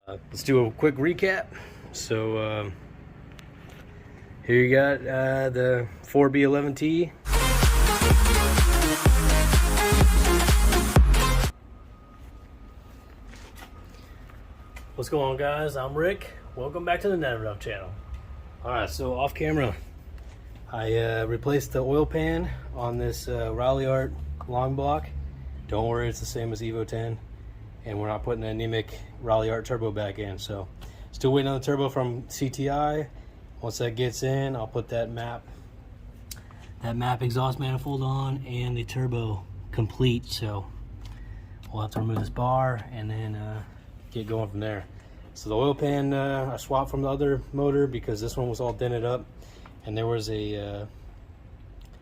Let's do a quick recap. So here you got the 4B11T. What's going on, guys? I'm Rick. Welcome back to the Never channel. Alright, so off camera, I replaced the oil pan on this Ralliart long block. Don't worry, it's the same as Evo 10. And we're not putting the anemic Ralliart turbo back in. So still waiting on the turbo from CTI. Once that gets in, I'll put that MAP exhaust manifold on and the turbo complete. So we'll have to remove this bar and then get going from there. So the oil pan I swapped from the other motor because this one was all dented up, and there was a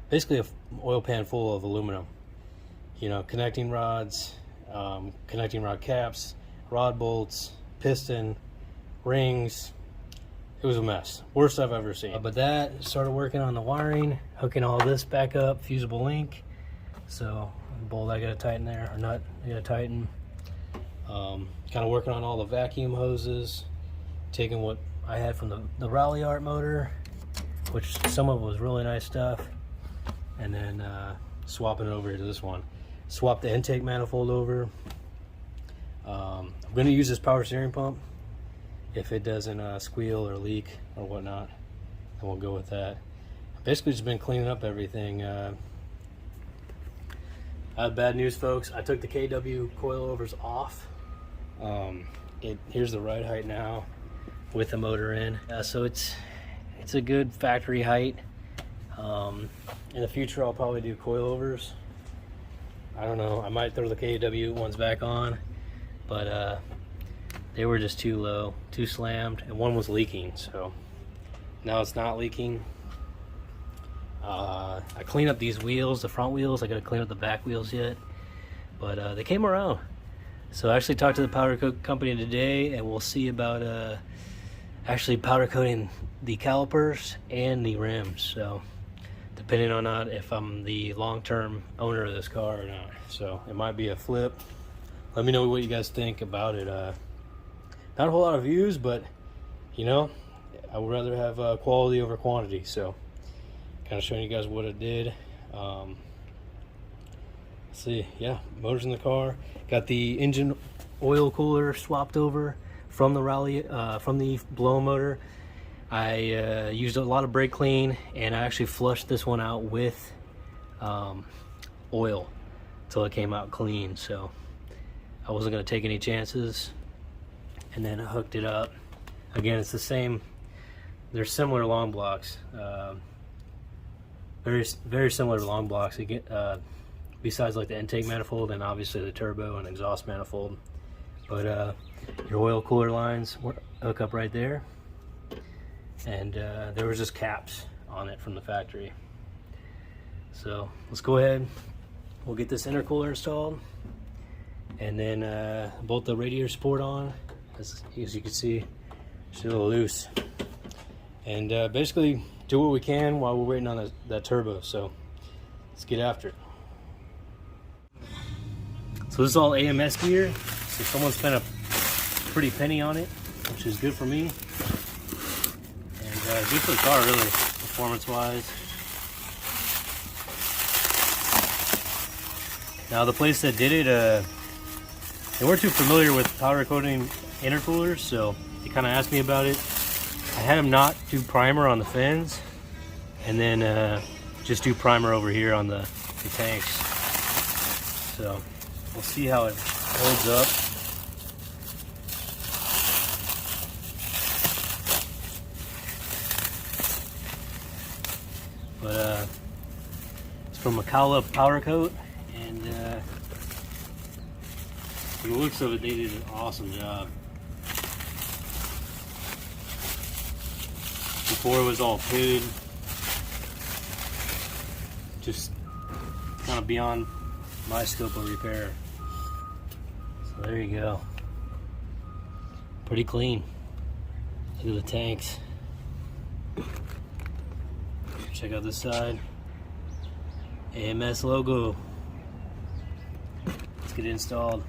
basically an oil pan full of aluminum. You know, connecting rods, connecting rod caps, rod bolts, piston, rings. It was a mess. Worst I've ever seen. But that started working on the wiring, hooking all this back up, fusible link. So bolt I gotta tighten there, or nut I gotta tighten. Kind of working on all the vacuum hoses, taking what I had from the Ralliart motor, which some of it was really nice stuff, and then swapping it over to this one. Swap the intake manifold over. I'm going to use this power steering pump. If it doesn't squeal or leak or whatnot, then we'll go with that. Basically just been cleaning up everything. I have bad news, folks. I took the KW coilovers off. Here's the ride height now with the motor in. So it's a good factory height. In the future I'll probably do coilovers. I don't know, I might throw the KW ones back on, but they were just too low, too slammed, and one was leaking. So now it's not leaking. I cleaned up these wheels, the front wheels. I gotta clean up the back wheels yet, but they came around. So I actually talked to the powder coat company today, and we'll see about actually powder coating the calipers and the rims. So depending on that, if I'm the long-term owner of this car or not. So it might be a flip. Let me know what you guys think about it. Not a whole lot of views, but you know, I would rather have quality over quantity. So kind of showing you guys what it did. Let's see, yeah, motors in the car. Got the engine oil cooler swapped over from the from the blow motor. I used a lot of brake clean, and I actually flushed this one out with oil until it came out clean. So I wasn't going to take any chances, and then I hooked it up. Again, it's the same. They're similar long blocks, very similar to long blocks. Besides like the intake manifold and obviously the turbo and exhaust manifold. But your oil cooler lines hook up right there. And there was just caps on it from the factory. So let's go ahead, we'll get this intercooler installed, and then bolt the radiator support on. As you can see, it's a little loose. And basically do what we can while we're waiting on that turbo. So let's get after it. So this is all AMS gear. So someone spent a pretty penny on it, which is good for me. Good for the car, really, performance-wise. Now, the place that did it, they weren't too familiar with powder coating intercoolers, so they kind of asked me about it. I had them not do primer on the fins, and then just do primer over here on the tanks. So we'll see how it holds up. But it's from Macala Powder Coat, and from the looks of it, they did an awesome job. Before it was all pitted, just kind of beyond my scope of repair. So there you go. Pretty clean. Look at the tanks. Check out this side. AMS logo. Let's get it installed.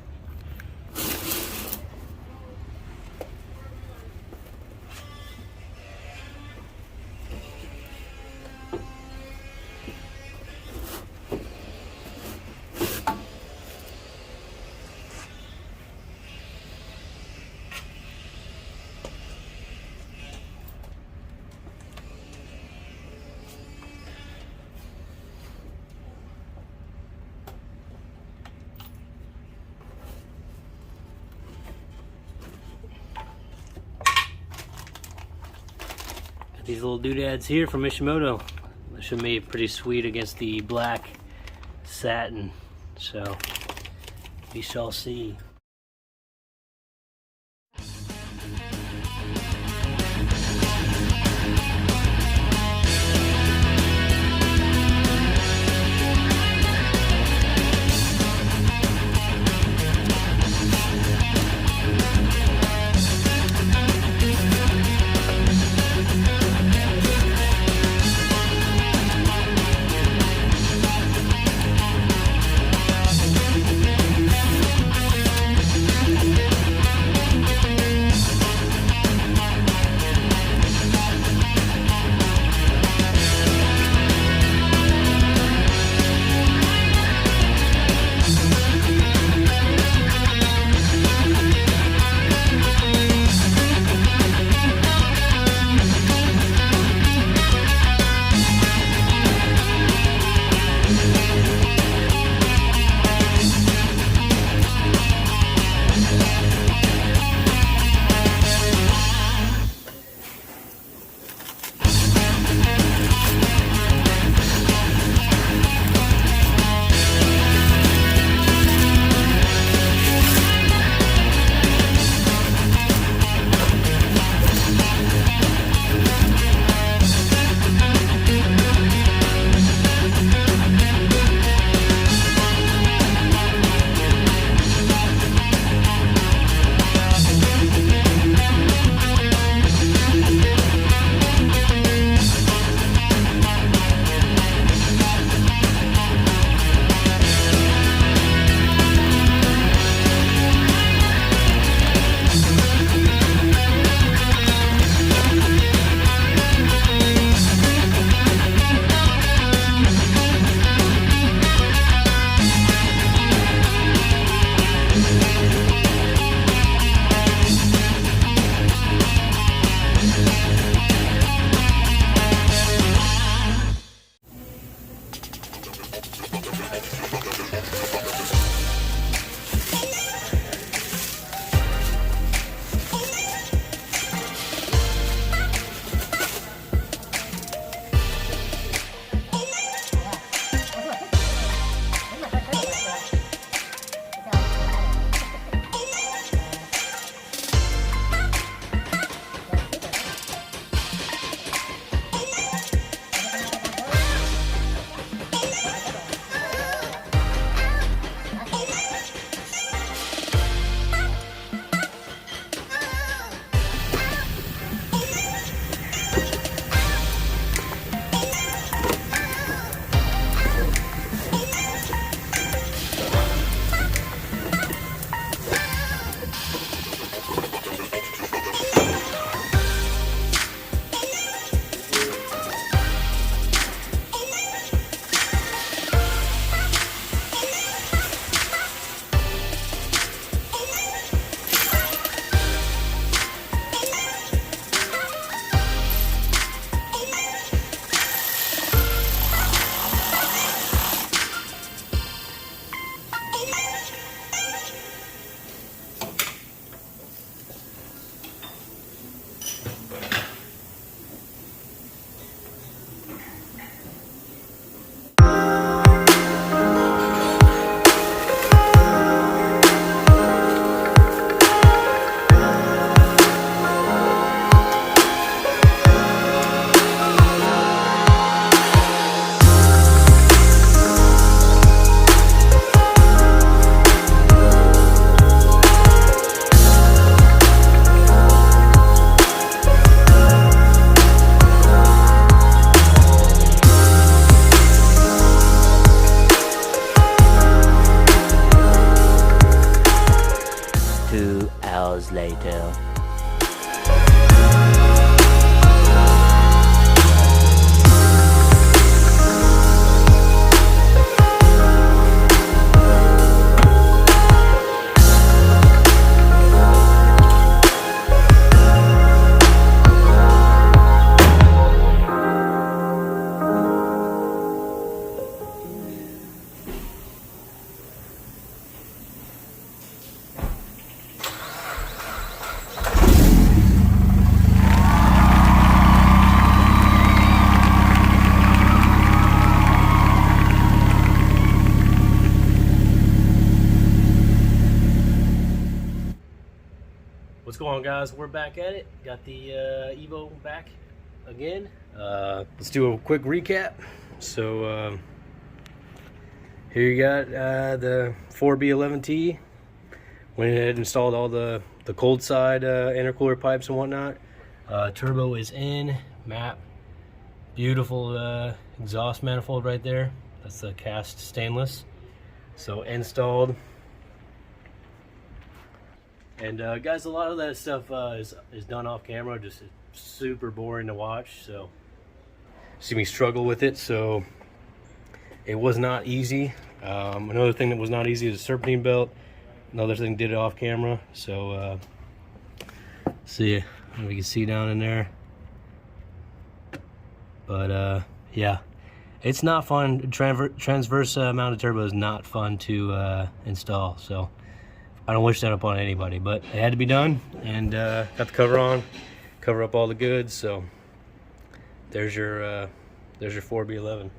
these little doodads here from Ishimoto. They should be pretty sweet against the black satin. So we shall see. guys, we're back at it. Got the Evo back again. Let's do a quick recap. So here you got the 4B11T. Went ahead and installed all the cold side intercooler pipes and whatnot. Turbo is in, MAP. Beautiful exhaust manifold right there. That's the cast stainless. So installed. And guys, a lot of that stuff is done off camera, just super boring to watch. So see me struggle with it. So it was not easy. Another thing that was not easy is a serpentine belt. Another thing did it off camera. So see if we can see down in there. But yeah, it's not fun. Transverse mounted turbo is not fun to install. So I don't wish that upon anybody, but it had to be done. And got the cover on, cover up all the goods. So there's your 4B11.